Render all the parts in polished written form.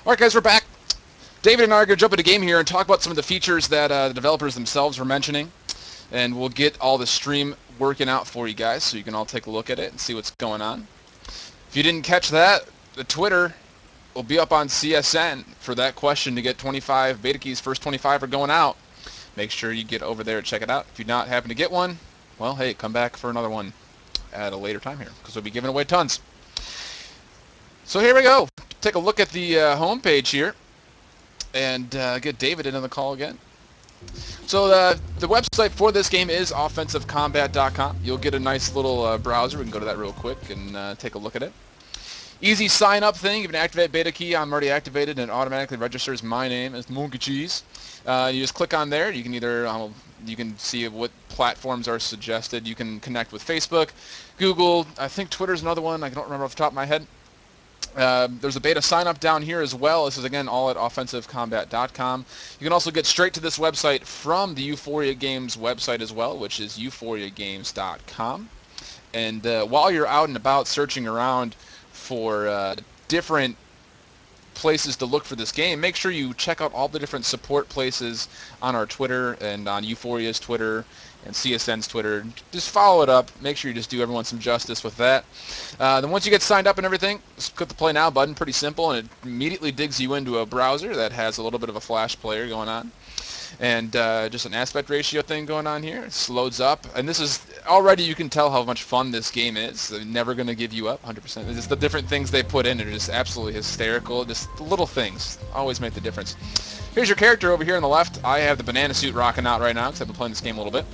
All right, guys, we're back. David and I are going to jump into the game here and talk about some of the features that the developers themselves were mentioning. And we'll get all the stream working out for you guys so you can all take a look at it and see what's going on. If you didn't catch that, the Twitter will be up on CSN for that question to get 25 beta keys. First 25 are going out. Make sure you get over there and check it out. If you not happen to get one, well, hey, come back for another one at a later time here because we'll be giving away tons. So here we go. Take a look at the homepage here and get David into the call again. So the website for this game is offensivecombat.com. You'll get a nice little browser. We can go to that real quick and take a look at it. Easy sign-up thing. You can activate beta key. I'm already activated, and it automatically registers my name as Monkey Cheese. You just click on there. You can either you can see what platforms are suggested. You can connect with Facebook, Google. I think Twitter's another one. I don't remember off the top of my head. There's a beta sign-up down here as well. This is, again, all at offensivecombat.com. You can also get straight to this website from the Euphoria Games website as well, which is euphoriagames.com. And while you're out and about searching around for different places to look for this game, make sure you check out all the different support places on our Twitter and on Euphoria's Twitter and CSN's Twitter. Just follow it up. Make sure you just do everyone some justice with that. Then once you get signed up and everything, just click the Play Now button. Pretty simple, and it immediately digs you into a browser that has a little bit of a Flash player going on. And just an aspect ratio thing going on here. It loads up, and this is already, you can tell how much fun this game is. They're never going to give you up 100%. It's just the different things they put in are just absolutely hysterical. Just the little things always make the difference. Here's your character over here on the left. I have the banana suit rocking out right now because I've been playing this game a little bit.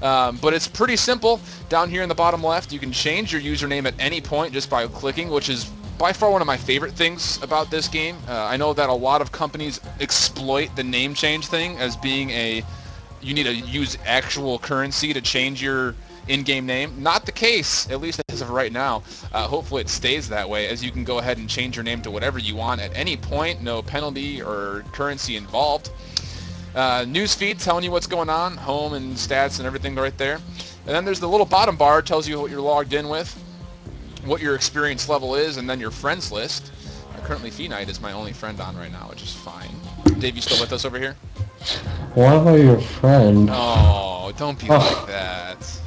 But it's pretty simple. Down here in the bottom left, you can change your username at any point just by clicking, which is by far one of my favorite things about this game. I know that a lot of companies exploit the name change thing as being you need to use actual currency to change your in-game name. Not the case, at least as of right now. Hopefully it stays that way, as you can go ahead and change your name to whatever you want at any point, no penalty or currency involved. News feed telling you what's going on, home and stats and everything right there. And then there's the little bottom bar, tells you what you're logged in with, what your experience level is, and then your friends list. Currently, Phoenite is my only friend on right now, which is fine. Dave, you still with us over here? What about your friend? Oh, don't be like that.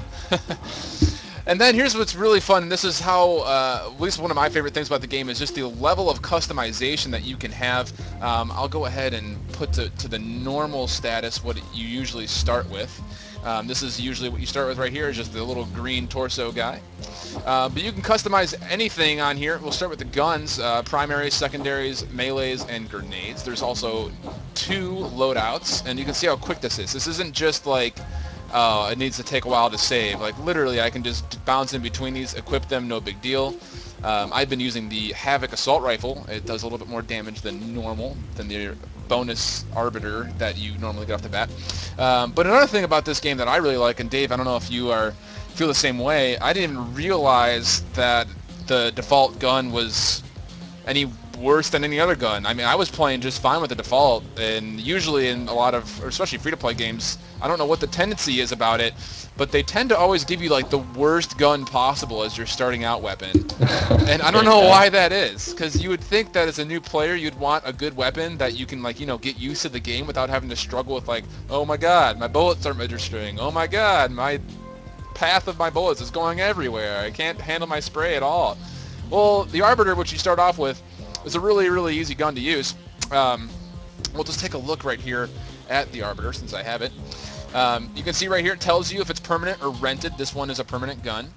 And then here's what's really fun, and this is how, at least one of my favorite things about the game is just the level of customization that you can have. I'll go ahead and put to the normal status what you usually start with. This is usually what you start with right here, is just the little green torso guy. But you can customize anything on here. We'll start with the guns, primaries, secondaries, melees, and grenades. There's also 2 loadouts, and you can see how quick this is. This isn't just like, it needs to take a while to save. Like, literally, I can just bounce in between these, equip them, no big deal. I've been using the Havoc Assault Rifle. It does a little bit more damage than normal, than the bonus Arbiter that you normally get off the bat. But another thing about this game that I really like, and Dave, I don't know if you feel the same way, I didn't even realize that the default gun was any worse than any other gun. I mean, I was playing just fine with the default, and usually in a lot of, or especially free-to-play games, I don't know what the tendency is about it, but they tend to always give you like the worst gun possible as your starting out weapon. And I don't know why that is, because you would think that as a new player you'd want a good weapon that you can, like, you know, get used to the game without having to struggle with, like, oh my god, my bullets aren't registering, oh my god, my path of my bullets is going everywhere, I can't handle my spray at all. Well, the Arbiter, which you start off with, is a really, really easy gun to use. We'll just take a look right here at the Arbiter, since I have it. You can see right here, it tells you if it's permanent or rented. This one is a permanent gun.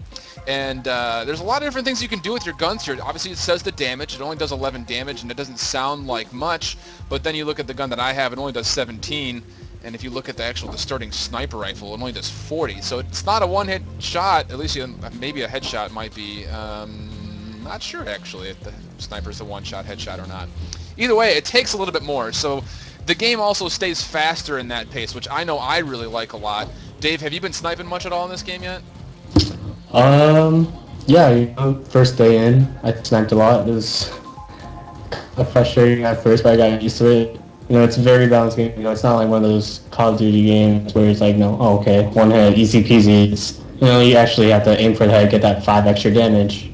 And there's a lot of different things you can do with your guns here. Obviously, it says the damage. It only does 11 damage, and it doesn't sound like much. But then you look at the gun that I have, it only does 17. And if you look at the starting sniper rifle, it only does 40. So it's not a one-hit shot. At least maybe a headshot might be. Not sure, actually, if the sniper's a one-shot headshot or not. Either way, it takes a little bit more. So the game also stays faster in that pace, which I know I really like a lot. Dave, have you been sniping much at all in this game yet? Yeah, you know, first day in, I sniped a lot. It was kind of frustrating at first, but I got used to it. You know, it's a very balanced game. You know, it's not like one of those Call of Duty games where it's like, no, oh, okay, one hit, easy peasy. It's, you know, you actually have to aim for the head, get that 5 extra damage.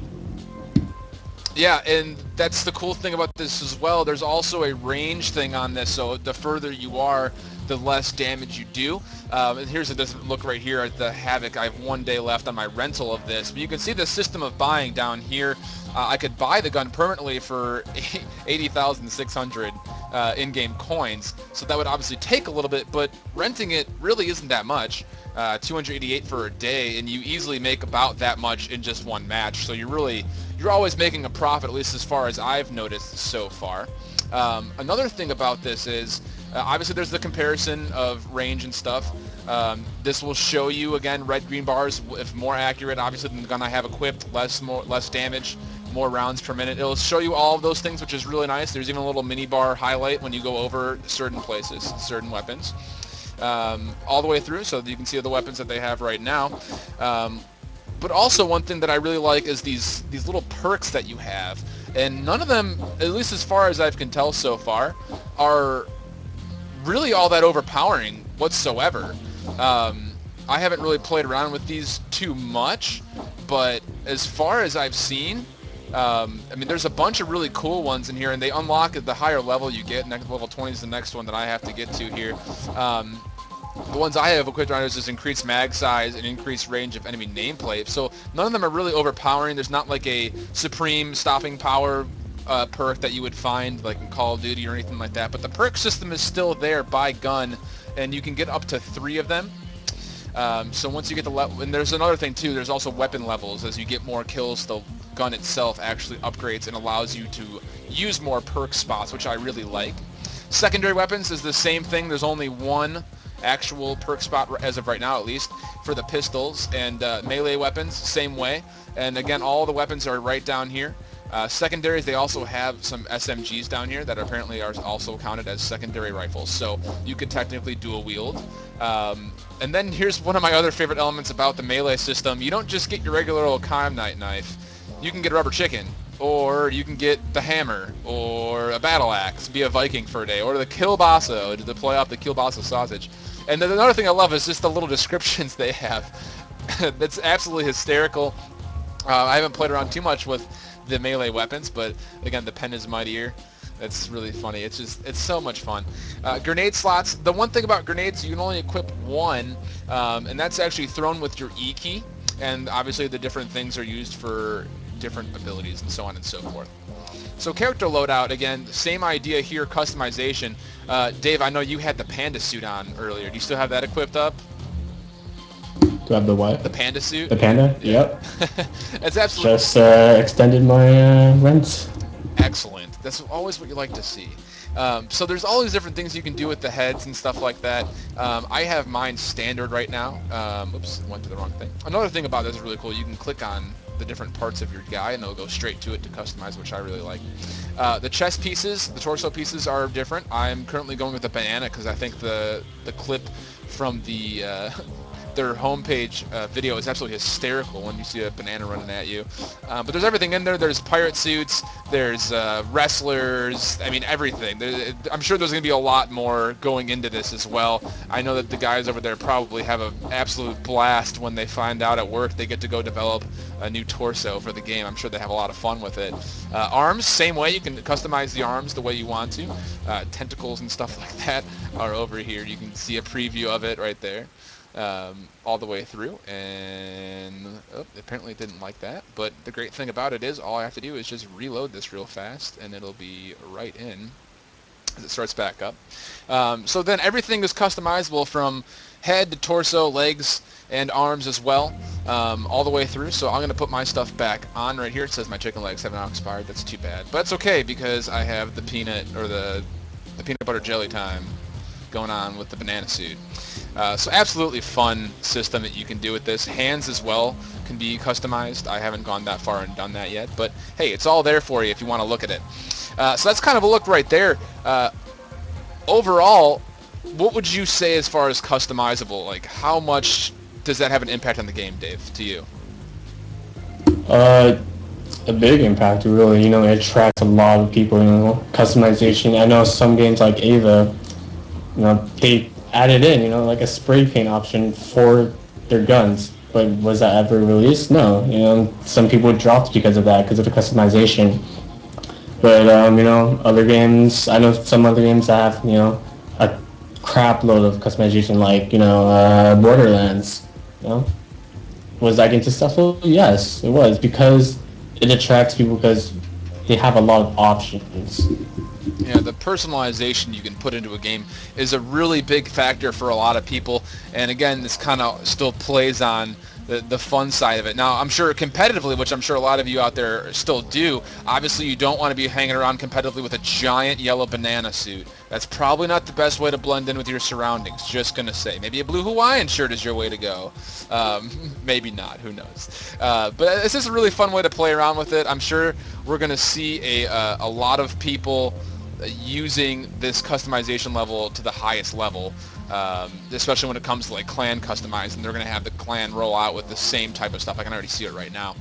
Yeah, and that's the cool thing about this as well. There's also a range thing on this, so the further you are, the less damage you do. And here's a different look right here at the Havoc. I have 1 day left on my rental of this. But you can see the system of buying down here. I could buy the gun permanently for 80,600 in-game coins, so that would obviously take a little bit, but renting it really isn't that much. 288 for a day, and you easily make about that much in just one match. So you're always making a profit, at least as far as I've noticed so far. Another thing about this is obviously there's the comparison of range and stuff. This will show you again red-green bars if more accurate, obviously, than the gun I have equipped, less damage, more rounds per minute. It'll show you all of those things, which is really nice. There's even a little mini bar highlight when you go over certain places, certain weapons. All the way through, so that you can see the weapons that they have right now. But also one thing that I really like is these little perks that you have, and none of them, at least as far as I can tell so far, are really all that overpowering whatsoever. I haven't really played around with these too much, but as far as I've seen, I mean, there's a bunch of really cool ones in here, and they unlock at the higher level you get. Next level 20 is the next one that I have to get to here. The ones I have equipped on is just increased mag size and increased range of enemy nameplate. So none of them are really overpowering. There's not like a supreme stopping power perk that you would find like in Call of Duty or anything like that. But the perk system is still there by gun, and you can get up to 3 of them. So once you get the level, and there's another thing too, there's also weapon levels. As you get more kills, the gun itself actually upgrades and allows you to use more perk spots, which I really like. Secondary weapons is the same thing. There's only one actual perk spot as of right now, at least, for the pistols. And melee weapons, same way. And again, all the weapons are right down here. Secondaries, they also have some SMGs down here that apparently are also counted as secondary rifles, so you could technically dual wield. And then here's one of my other favorite elements about the melee system. You don't just get your regular old Knight knife. You can get a rubber chicken, or you can get the hammer, or a battle axe, be a Viking for a day, or the kielbasa to play off the kielbasa sausage. And then another thing I love is just the little descriptions they have. That's absolutely hysterical. I haven't played around too much with the melee weapons, but again, the pen is mightier. That's really funny. It's so much fun. Grenade slots. The one thing about grenades, you can only equip one, and that's actually thrown with your E key. And obviously the different things are used for different abilities and so on and so forth. So character loadout, again, same idea here, customization. Dave, I know you had the panda suit on earlier. Do you still have that equipped up? Do I have the what? The panda suit? The panda? Yep. That's absolutely... Just extended my rent. Excellent. That's always what you like to see. So there's all these different things you can do with the heads and stuff like that. I have mine standard right now. Oops, went to the wrong thing. Another thing about this is really cool. You can click on the different parts of your guy, and it'll go straight to it to customize, which I really like. The chest pieces, the torso pieces are different. I'm currently going with the banana because I think the clip from the their homepage video is absolutely hysterical when you see a banana running at you. But there's everything in there. There's pirate suits, there's wrestlers, I mean everything. I'm sure there's going to be a lot more going into this as well. I know that the guys over there probably have an absolute blast when they find out at work they get to go develop a new torso for the game. I'm sure they have a lot of fun with it. Arms, same way. You can customize the arms the way you want to. Tentacles and stuff like that are over here. You can see a preview of it right there. All the way through, and apparently it didn't like that, but the great thing about it is all I have to do is just reload this real fast and it'll be right in as it starts back up. So then everything is customizable from head to torso, legs, and arms as well, all the way through. So I'm going to put my stuff back on right here. It says my chicken legs have now expired. That's too bad, but it's okay because I have the peanut or the peanut butter jelly time going on with the banana suit. So absolutely fun system that you can do with this. Hands as well can be customized. I haven't gone that far and done that yet, but hey, it's all there for you if you want to look at it. So that's kind of a look right there. Overall, what would you say as far as customizable? Like, how much does that have an impact on the game, Dave, to you? A big impact, really. You know, it attracts a lot of people, you know, customization. I know some games like Ava, you know, they added in, you know, like a spray paint option for their guns. But was that ever released? No. You know, some people dropped because of that, because of the customization. But other games, I know some other games that have a crap load of customization, like Borderlands. You know, was that game successful? Yes, it was because it attracts people because they have a lot of options. Yeah, the personalization you can put into a game is a really big factor for a lot of people. And again, this kind of still plays on the fun side of it. Now, I'm sure competitively, which I'm sure a lot of you out there still do, obviously you don't want to be hanging around competitively with a giant yellow banana suit. That's probably not the best way to blend in with your surroundings, just going to say. Maybe a blue Hawaiian shirt is your way to go. Maybe not, who knows. But it's just a really fun way to play around with it. I'm sure we're going to see a lot of people using this customization level to the highest level, especially when it comes to like clan customizing. They're going to have the clan roll out with the same type of stuff. I can already see it right now.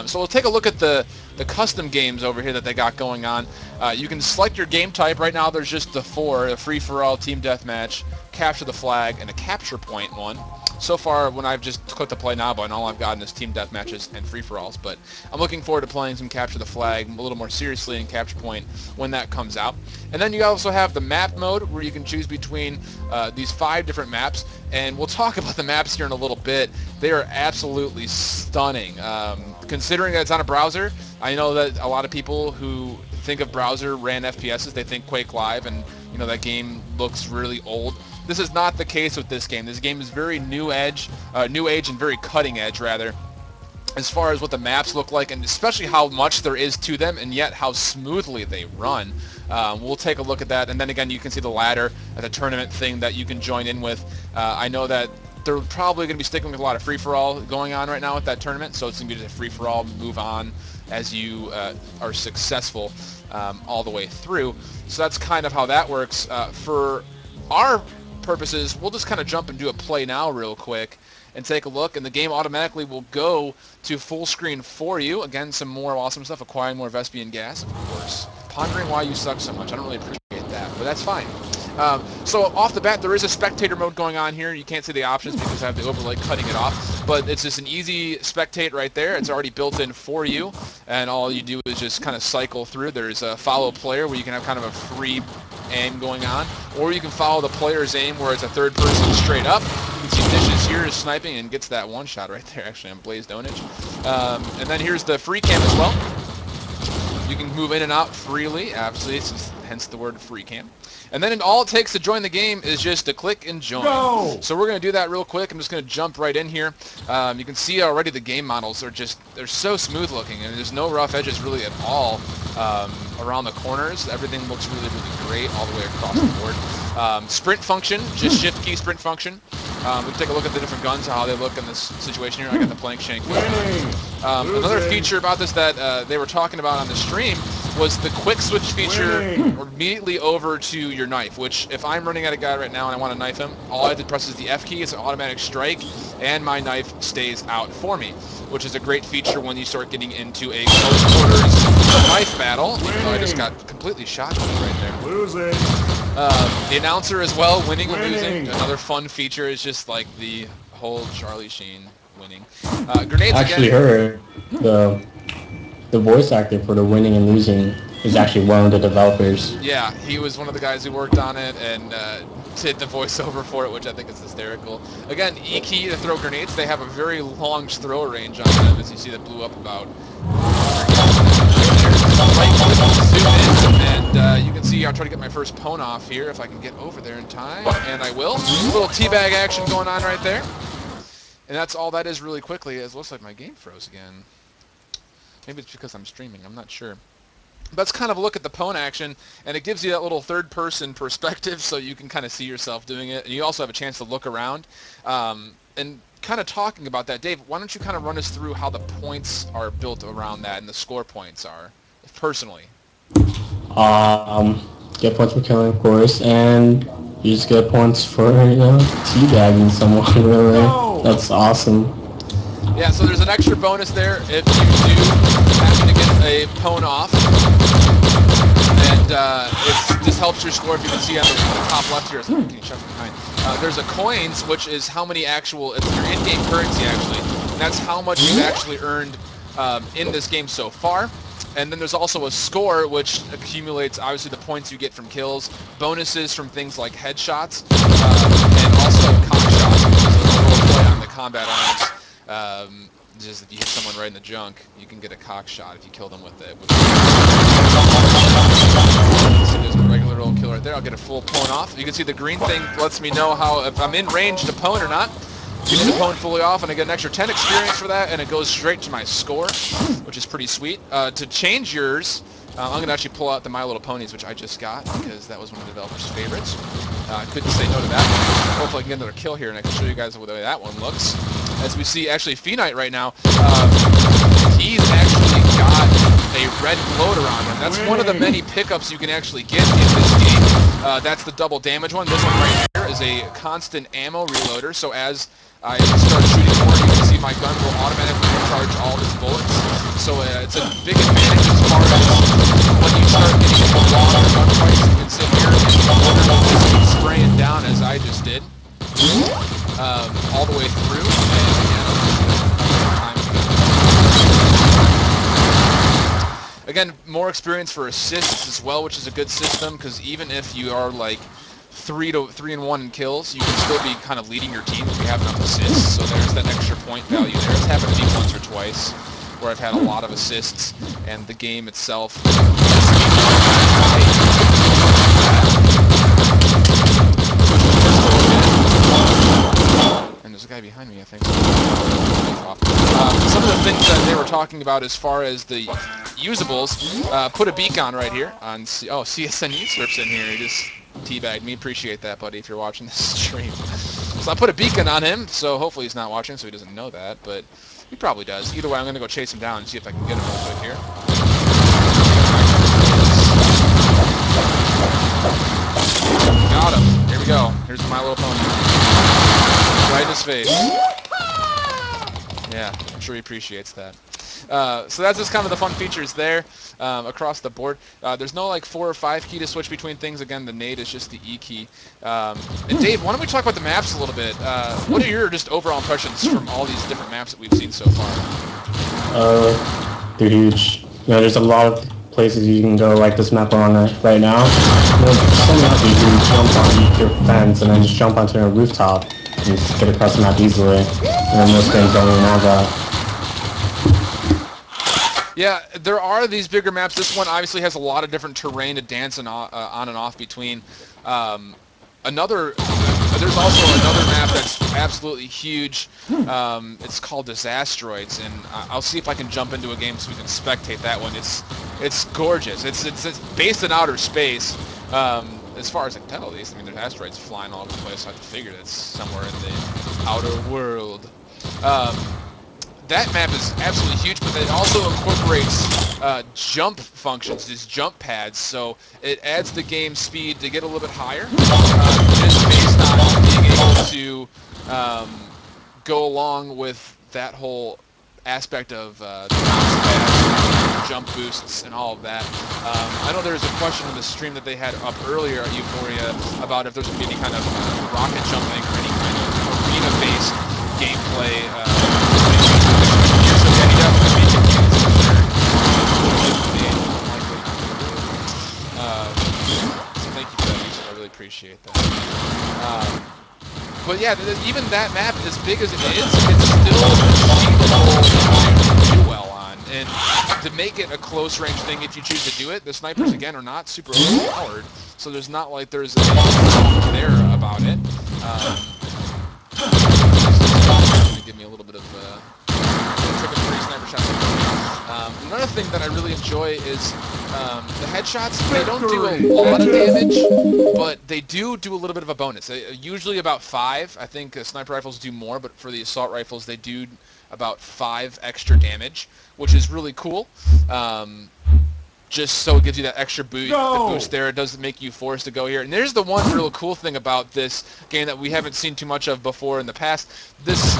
So we'll take a look at the custom games over here that they got going on. You can select your game type. Right now there's just the four: a free-for-all, team deathmatch, capture the flag, and a capture point one. So far, when I've just clicked the play now button, all I've gotten is team deathmatches and free-for-alls, but I'm looking forward to playing some capture the flag a little more seriously in capture point when that comes out. And then you also have the map mode, where you can choose between these 5 different maps, and we'll talk about the maps here in a little bit. They are absolutely stunning. Considering that it's on a browser, I know that a lot of people who think of browser ran FPSs, they think Quake Live, and that game looks really old. This is not the case with this game. This game is very new age, and very cutting edge rather, as far as what the maps look like, and especially how much there is to them, and yet how smoothly they run. We'll take a look at that, and then again, you can see the ladder at the tournament thing that you can join in with. I know that they're probably going to be sticking with a lot of free-for-all going on right now with that tournament, so it's going to be just a free-for-all, move on as you are successful all the way through. So that's kind of how that works. For our purposes, we'll just kind of jump and do a play now real quick and take a look, and the game automatically will go to full screen for you. Again, some more awesome stuff, acquiring more Vespian gas, of course. Pondering why you suck so much. I don't really appreciate that, but that's fine. So off the bat, there is a spectator mode going on here. You can't see the options because I have the overlay cutting it off, but it's just an easy spectate right there. It's already built in for you, and all you do is just kind of cycle through. There's a follow player where you can have kind of a free aim going on, or you can follow the player's aim where it's a third person straight up. You can see Dishes here is sniping and gets that one shot right there, actually, on Blaze Donage. And then here's the free cam as well. You can move in and out freely, obviously, hence the word free cam. And then all it takes to join the game is just to click and join. Go! So we're going to do that real quick. I'm just going to jump right in here. You can see already the game models are they're so smooth looking, and there's no rough edges really at all around the corners. Everything looks really, really great all the way across the board. Sprint function, just shift key sprint function. We can take a look at the different guns, how they look in this situation here. I got the Plank Shank. Another feature about this that they were talking about on the stream was the quick switch feature immediately over to your knife, which if I'm running at a guy right now and I want to knife him, all I have to press is the F key. It's an automatic strike, and my knife stays out for me, which is a great feature when you start getting into a close quarters knife battle. Even though I just got completely shot right there. Losing. The announcer as well, winning or losing. Another fun feature is just like the whole Charlie Sheen winning. Grenades Actually again. heard the voice actor for the winning and losing is actually one of the developers. Yeah, he was one of the guys who worked on it and did the voiceover for it, which I think is hysterical. Again, E key to throw grenades. They have a very long throw range on them, as you see that blew up about. And you can see I'll try to get my first pwn off here if I can get over there in time, and I will. A little teabag action going on right there. And that's all that is really quickly. It looks like my game froze again. Maybe it's because I'm streaming, I'm not sure. But let's kind of look at the pwn action, and it gives you that little third-person perspective so you can kind of see yourself doing it. And you also have a chance to look around. And kind of talking about that, Dave, why don't you kind of run us through how the points are built around that and the score points are, personally? Get points for killing, of course, and you just get points for teabagging someone. Really, No! that's awesome. Yeah, so there's an extra bonus there if you do happen to get a pwn off. And it just helps your score. If you can see on the top left here, so getting shot from behind. There's a coins, which is how many actual, it's your in-game currency actually, and that's how much you've actually earned in this game so far. And then there's also a score, which accumulates, obviously, the points you get from kills, bonuses from things like headshots, and also cock shots, which is a little play on the combat arms. Just if you hit someone right in the junk, you can get a cock shot if you kill them with it. So there's a regular old kill right there. I'll get a full pwn off. You can see the green thing lets me know how if I'm in range to pwn or not. Give me the pwn fully off, and I get an extra 10 experience for that, and it goes straight to my score, which is pretty sweet. To change yours, I'm going to actually pull out the My Little Ponies, which I just got, because that was one of the developers' favorites. I couldn't say no to that one. Hopefully I can get another kill here, and I can show you guys the way that one looks. As we see, actually, Phenite right now, he's actually got a red floater on him. That's one of the many pickups you can actually get in this game. That's the double damage one. This one right here is a constant ammo reloader, so as I start shooting more, you can see my gun will automatically recharge all of its bullets. So it's a big advantage as far as when you start getting into longer gunfights, you can sit here and just keep spraying down as I just did. All the way through. Again, more experience for assists as well, which is a good system, because even if you are like 3-1 in kills, you can still be kind of leading your team if you have enough assists. So there's that extra point value there. It's happened to me once or twice where I've had a lot of assists, and the game itself. And there's a guy behind me, I think. Some of the things that they were talking about as far as the usables, put a beacon right here on. CSN Usurp's in here. He just teabagged me. Appreciate that, buddy, if you're watching this stream. So I put a beacon on him, so hopefully he's not watching, so he doesn't know that, but he probably does. Either way, I'm going to go chase him down and see if I can get him real quick here. Got him. Here we go. Here's My Little Pony. Right in his face. Yeah, I'm sure he appreciates that. So that's just kind of the fun features there across the board. There's no like 4 or 5 key to switch between things. Again, the nade is just the E key. And Dave, why don't we talk about the maps a little bit? What are your just overall impressions from all these different maps that we've seen so far? They're huge. You know, there's a lot of places you can go, like this map we're on right now. Some maps you can jump on your fence and then just jump onto a rooftop and just get across the map easily. And then most things don't even have that. Yeah, there are these bigger maps. This one obviously has a lot of different terrain to dance on and off between. There's also another map that's absolutely huge. It's called Disastroids, and I'll see if I can jump into a game so we can spectate that one. It's gorgeous. It's based in outer space. As far as I can tell, at least. I mean, there's asteroids flying all over the place, so I have to figure that's somewhere in the outer world. That map is absolutely huge, but it also incorporates jump functions, these jump pads, so it adds the game speed to get a little bit higher, just based on being able to go along with that whole aspect of the bounce pads, jump boosts, and all of that. I know there was a question in the stream that they had up earlier at Euphoria about if there's going to be any kind of rocket jumping or any kind of arena-based gameplay. So thank you for that, Yusuf. I really appreciate that. But yeah, even that map, as big as it is, it's still achievable to do well on. And to make it a close range thing, if you choose to do it, the snipers again are not super overpowered, so there's not like there's anything there about it. Give me a little bit of triple free sniper shots. Another thing that I really enjoy is the headshots. They don't do a lot of damage, but they do a little bit of a bonus. Usually about 5. I think sniper rifles do more, but for the assault rifles, they do about 5 extra damage, which is really cool. Just so it gives you that extra boost there. It doesn't make you forced to go here. And there's the one real cool thing about this game that we haven't seen too much of before in the past. This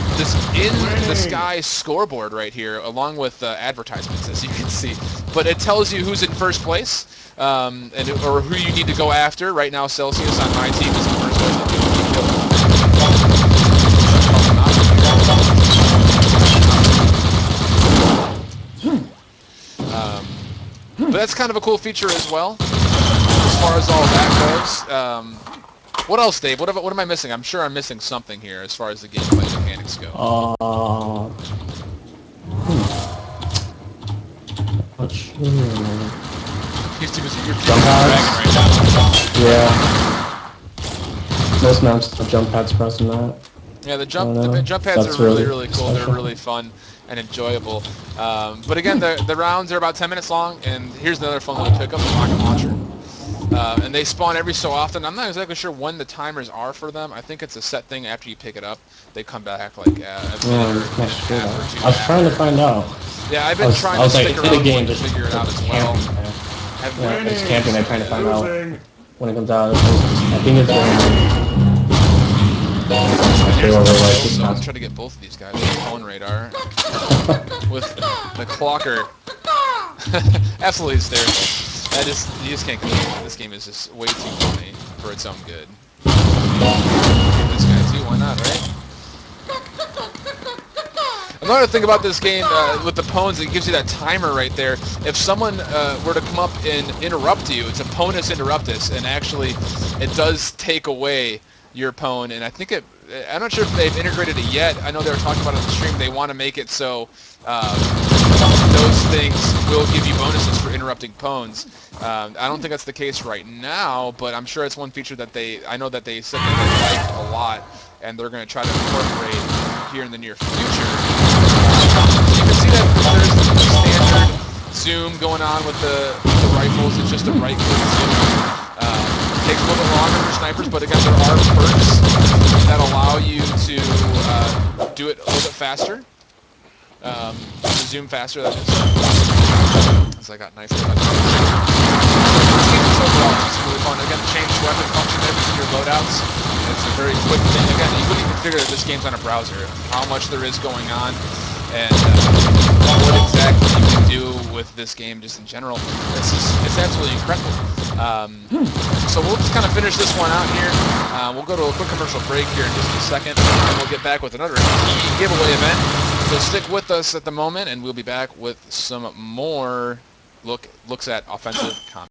in-the-sky scoreboard right here, along with advertisements, as you can see. But it tells you who's in first place, or who you need to go after. Right now, Celsius on my team is in first place. that's kind of a cool feature as well, as far as all that goes. What else, Dave? What am I missing? I'm sure I'm missing something here as far as the gameplay mechanics go. Not sure. You're Jump dragging pads? right now. Yeah. Most maps have jump pads for us in that. Yeah, the jump pads That's are really really cool. They're special. really fun and enjoyable. But again, the rounds are about 10 minutes long, and here's another fun little pickup: the rocket launcher. And they spawn every so often. I'm not exactly sure when the timers are for them. I think it's a set thing after you pick it up. They come back like a minute or a half or two. I was trying to find out. Yeah, I've been trying to stick around to figure it out as well. Yeah, it's camping. They're trying to find out when it comes out. I think it's So let's try to get both of these guys on the phone radar with the clocker. Absolutely hysterical. You just can't control it. This game is just way too funny for its own good. This guy too, why not, right? Another thing about this game with the pwns, it gives you that timer right there. If someone were to come up and interrupt you, it's a pwnus interruptus, and actually it does take away your pwn, and I think I'm not sure if they've integrated it yet. I know they were talking about it on the stream. They want to make it so those things will give you bonuses for interrupting pwns. I don't think that's the case right now, but I'm sure it's one feature that I know that they said they like a lot, and they're going to try to incorporate here in the near future. You can see that there's the standard zoom going on with the rifles. It's just a right-click zoom. It takes a little bit longer for snipers, but again, there are perks that allow you to do it a little bit faster. Zoom faster, that is. As I got nice. This game is overall just really fun. Again, change weapon functionality in your loadouts. It's a very quick thing. Again, you wouldn't even figure that this game's on a browser. How much there is going on, and what exactly you can do with this game just in general. It's absolutely incredible. So we'll just kind of finish this one out here. We'll go to a quick commercial break here in just a second, and we'll get back with another giveaway event. So stick with us at the moment, and we'll be back with some more looks at offensive combat.